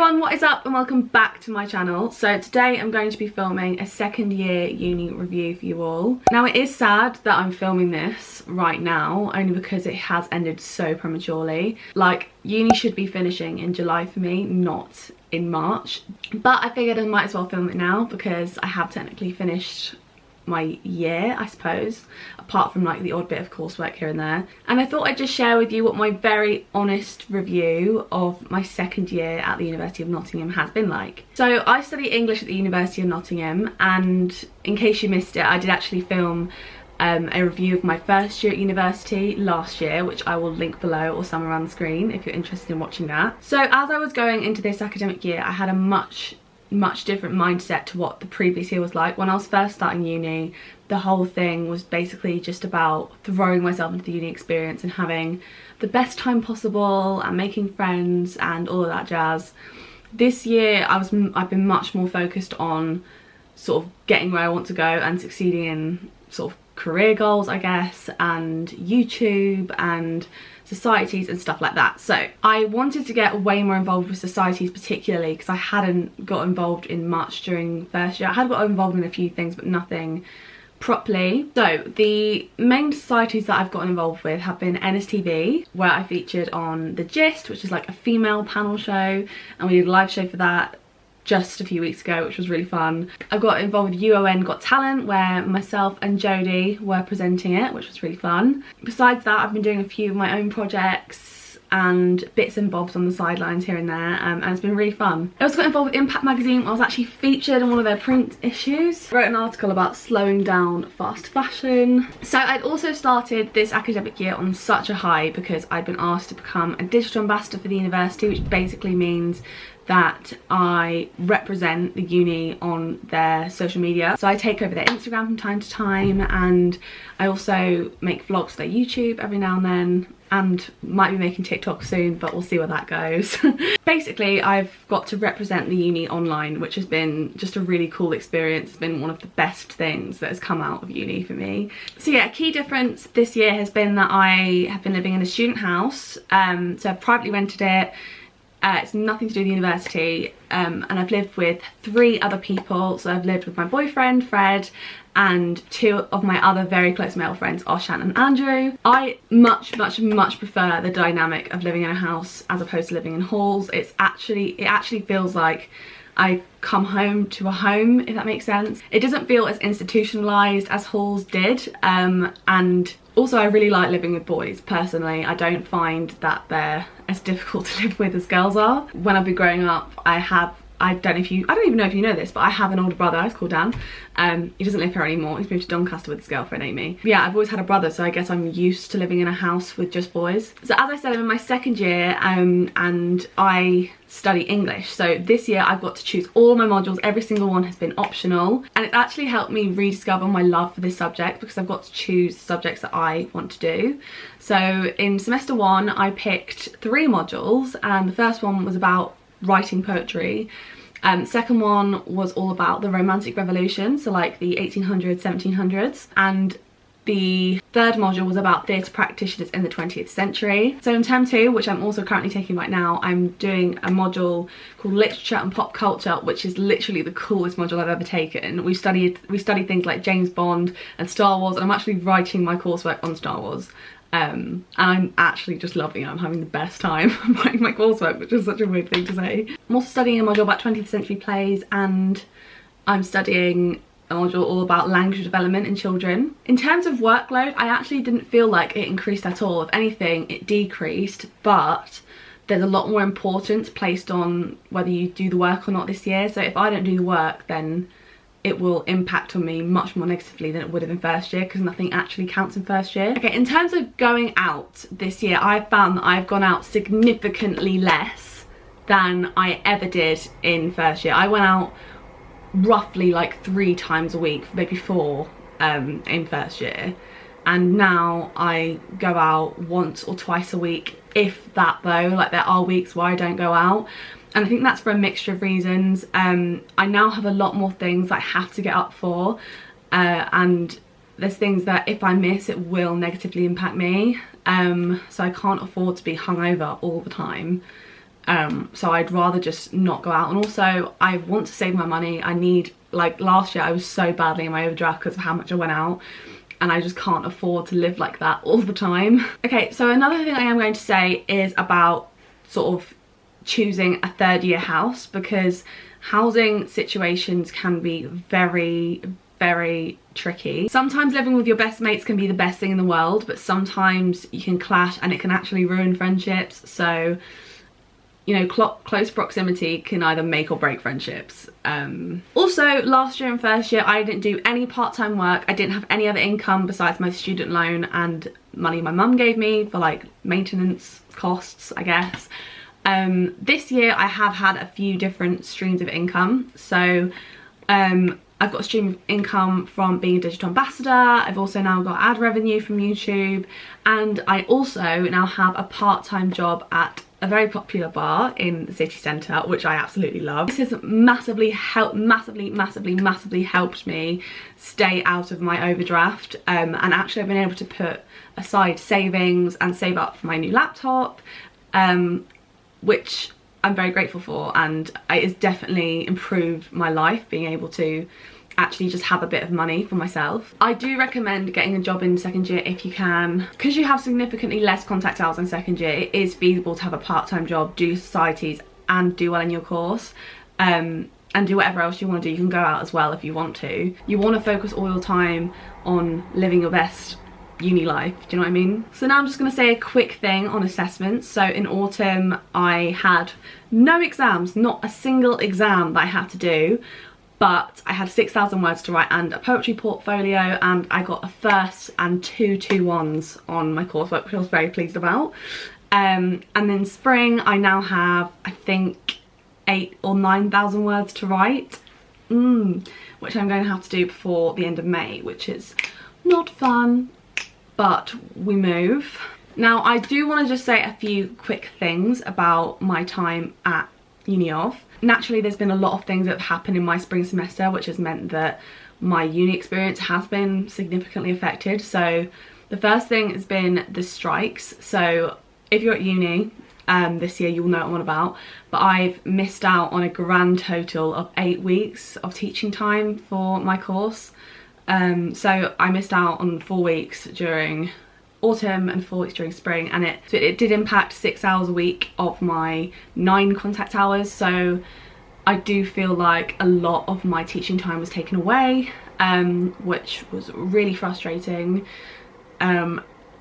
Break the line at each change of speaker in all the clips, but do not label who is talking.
everyone, what is up and welcome back to my channel. So today I'm going to be filming a second year uni review for you all. Now it is sad that I'm filming this right now only because it has ended so prematurely. Like, uni should be finishing in July for me, not in March. But I figured I might as well film it now because I have technically finished my year, I suppose, apart from like the odd bit of coursework here and there. And I thought I'd just share with you what my very honest review of my second year at the University of Nottingham has been like. So I study English at the University of Nottingham, and in case you missed it, I did actually film a review of my first year at university last year, which I will link below or somewhere on the screen if you're interested in watching that. So as I was going into this academic year, I had a much different mindset to what the previous year was like. When I was first starting uni, the whole thing was basically just about throwing myself into the uni experience and having the best time possible and making friends and all of that jazz. This year I've been much more focused on sort of getting where I want to go and succeeding in sort of career goals, I guess, and YouTube and societies and stuff like that. So I wanted to get way more involved with societies, particularly because I hadn't got involved in much during first year. I had got involved in a few things but nothing properly. So the main societies that I've gotten involved with have been NSTV, where I featured on The Gist, which is like a female panel show, and we did a live show for that just a few weeks ago, which was really fun. I got involved with UON Got Talent, where myself and Jodie were presenting it, which was really fun. Besides that, I've been doing a few of my own projects and bits and bobs on the sidelines here and there, and it's been really fun. I also got involved with Impact magazine. I was actually featured in one of their print issues. I wrote an article about slowing down fast fashion. So I'd also started this academic year on such a high because I'd been asked to become a digital ambassador for the university, which basically means that I represent the uni on their social media. So I take over their Instagram from time to time, and I also make vlogs for their YouTube every now and then, and might be making TikTok soon, but we'll see where that goes. Basically, I've got to represent the uni online, which has been just a really cool experience. It's been one of the best things that has come out of uni for me. So yeah, a key difference this year has been that I have been living in a student house. So I've privately rented it. It's nothing to do with the university, and I've lived with 3 other people. So I've lived with my boyfriend Fred and 2 of my other very close male friends, Oshan and Andrew. I much prefer the dynamic of living in a house as opposed to living in halls. It actually feels like I come home to a home, if that makes sense. It doesn't feel as institutionalized as halls did, and also I really like living with boys personally. I don't find that they're as difficult to live with as girls are. When I've been growing up, I don't even know if you know this, but I have an older brother. He's called Dan. He doesn't live here anymore. He's moved to Doncaster with his girlfriend Amy. But yeah, I've always had a brother, so I guess I'm used to living in a house with just boys. So as I said, I'm in my second year, and I study English. So this year I've got to choose all my modules. Every single one has been optional, and it's actually helped me rediscover my love for this subject because I've got to choose subjects that I want to do. So in semester 1, I picked 3 modules, and the first one was about writing poetry. Second one was all about the Romantic Revolution, so like the 1800s, 1700s, and the third module was about theatre practitioners in the 20th century. So in term 2, which I'm also currently taking right now, I'm doing a module called Literature and Pop Culture, which is literally the coolest module I've ever taken. We studied things like James Bond and Star Wars, and I'm actually writing my coursework on Star Wars. And I'm actually just loving it. I'm having the best time writing my coursework, which is such a weird thing to say. I'm also studying a module about 20th century plays, and I'm studying a module all about language development in children. In terms of workload, I actually didn't feel like it increased at all. If anything, it decreased, but there's a lot more importance placed on whether you do the work or not this year. So if I don't do the work, then it will impact on me much more negatively than it would have in first year, because nothing actually counts in first year. Okay, in terms of going out this year, I've found that I've gone out significantly less than I ever did in first year. I went out roughly like 3 times a week, maybe 4 in first year, and now I go out once or twice a week, if that though. Like, there are weeks where I don't go out, and I think that's for a mixture of reasons. I now have a lot more things I have to get up for, and there's things that if I miss, it will negatively impact me. So I can't afford to be hungover all the time. So I'd rather just not go out. And also I want to save my money. I need, like last year I was so badly in my overdraft because of how much I went out, and I just can't afford to live like that all the time. Okay, so another thing I am going to say is about sort of choosing a third year house, because housing situations can be very, very tricky. Sometimes living with your best mates can be the best thing in the world, but sometimes you can clash and it can actually ruin friendships. So, you know, close proximity can either make or break friendships. Also, last year and first year, I didn't do any part-time work. I didn't have any other income besides my student loan and money my mum gave me for like maintenance costs, I guess. This year I have had a few different streams of income. So I've got a stream of income from being a digital ambassador. I've also now got ad revenue from YouTube, and I also now have a part-time job at a very popular bar in the city centre, which I absolutely love. This has massively helped me stay out of my overdraft, and actually I've been able to put aside savings and save up for my new laptop, which I'm very grateful for, and it's definitely improved my life being able to actually just have a bit of money for myself. I do recommend getting a job in second year if you can. Because you have significantly less contact hours in second year, it is feasible to have a part-time job, do societies and do well in your course, and do whatever else you want to do. You can go out as well if you want to. You want to focus all your time on living your best uni life, do you know what I mean? So now I'm just going to say a quick thing on assessments. So in autumn I had no exams, not a single exam that I had to do, but I had 6,000 words to write and a poetry portfolio, and I got a first and 2 2-1s on my coursework, which I was very pleased about. And then spring I now have, I think, 8,000 or 9,000 words to write, which I'm going to have to do before the end of May, which is not fun, but we move. Now I do want to just say a few quick things about my time at Uni of. Naturally there's been a lot of things that have happened in my spring semester, which has meant that my uni experience has been significantly affected. So the first thing has been the strikes. So if you're at uni this year, you'll know what I'm on about, but I've missed out on a grand total of 8 weeks of teaching time for my course. So I missed out on 4 weeks during autumn and 4 weeks during spring, and it did impact 6 hours a week of my 9 contact hours. So I do feel like a lot of my teaching time was taken away, which was really frustrating.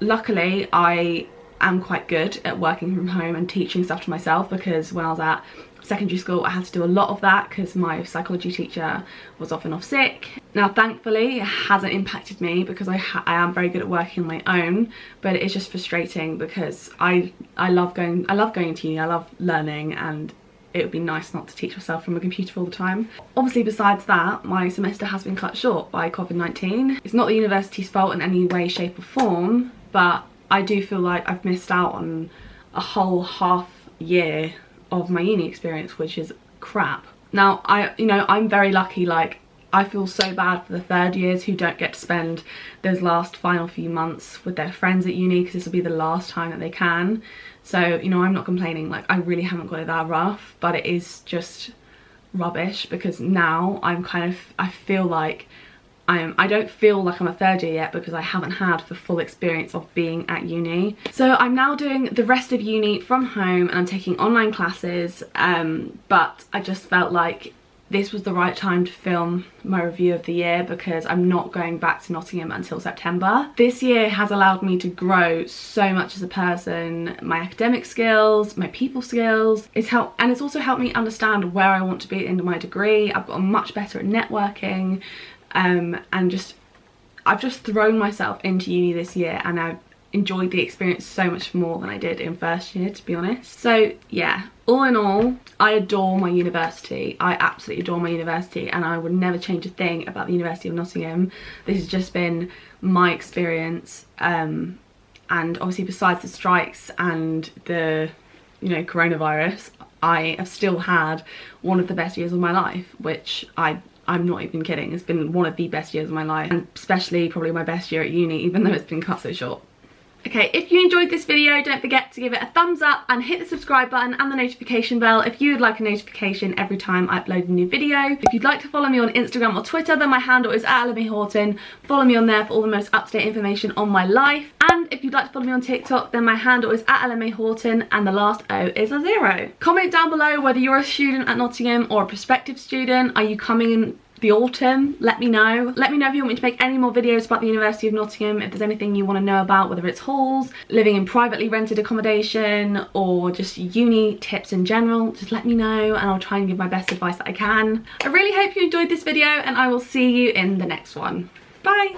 Luckily I am quite good at working from home and teaching stuff to myself, because when I was at secondary school I had to do a lot of that because my psychology teacher was often off sick. Now thankfully it hasn't impacted me because I am very good at working on my own, but it is just frustrating because I love going to uni, I love learning, and it would be nice not to teach myself from a computer all the time. Obviously besides that, my semester has been cut short by COVID-19. It's not the university's fault in any way, shape or form, but I do feel like I've missed out on a whole half year of my uni experience, which is crap. Now I'm very lucky. Like, I feel so bad for the third years who don't get to spend those last final few months with their friends at uni, because this will be the last time that they can. So I'm not complaining, like I really haven't got it that rough, but it is just rubbish because now I feel like I don't feel like I'm a third year yet because I haven't had the full experience of being at uni. So I'm now doing the rest of uni from home and I'm taking online classes, but I just felt like this was the right time to film my review of the year because I'm not going back to Nottingham until September. This year has allowed me to grow so much as a person, my academic skills, my people skills. It's also helped me understand where I want to be at the end of my degree. I've gotten much better at networking, and I've just thrown myself into uni this year, and I've enjoyed the experience so much more than I did in first year, to be honest. So yeah, all in all, I adore my university. I absolutely adore my university, and I would never change a thing about the University of Nottingham. This has just been my experience, and obviously besides the strikes and the coronavirus, I have still had one of the best years of my life, which I'm not even kidding. It's been one of the best years of my life, and especially probably my best year at uni, even though it's been cut so short. Okay, if you enjoyed this video, don't forget to give it a thumbs up and hit the subscribe button and the notification bell if you would like a notification every time I upload a new video. If you'd like to follow me on Instagram or Twitter, then my handle is ella.houghton. Follow me on there for all the most up-to-date information on my life. And if you'd like to follow me on TikTok, then my handle is @ella.houghton and the last O is a 0. Comment down below whether you're a student at Nottingham or a prospective student. Are you coming in the autumn? Let me know. Let me know if you want me to make any more videos about the University of Nottingham, if there's anything you want to know about, whether it's halls, living in privately rented accommodation, or just uni tips in general. Just let me know and I'll try and give my best advice that I can. I really hope you enjoyed this video and I will see you in the next one. Bye!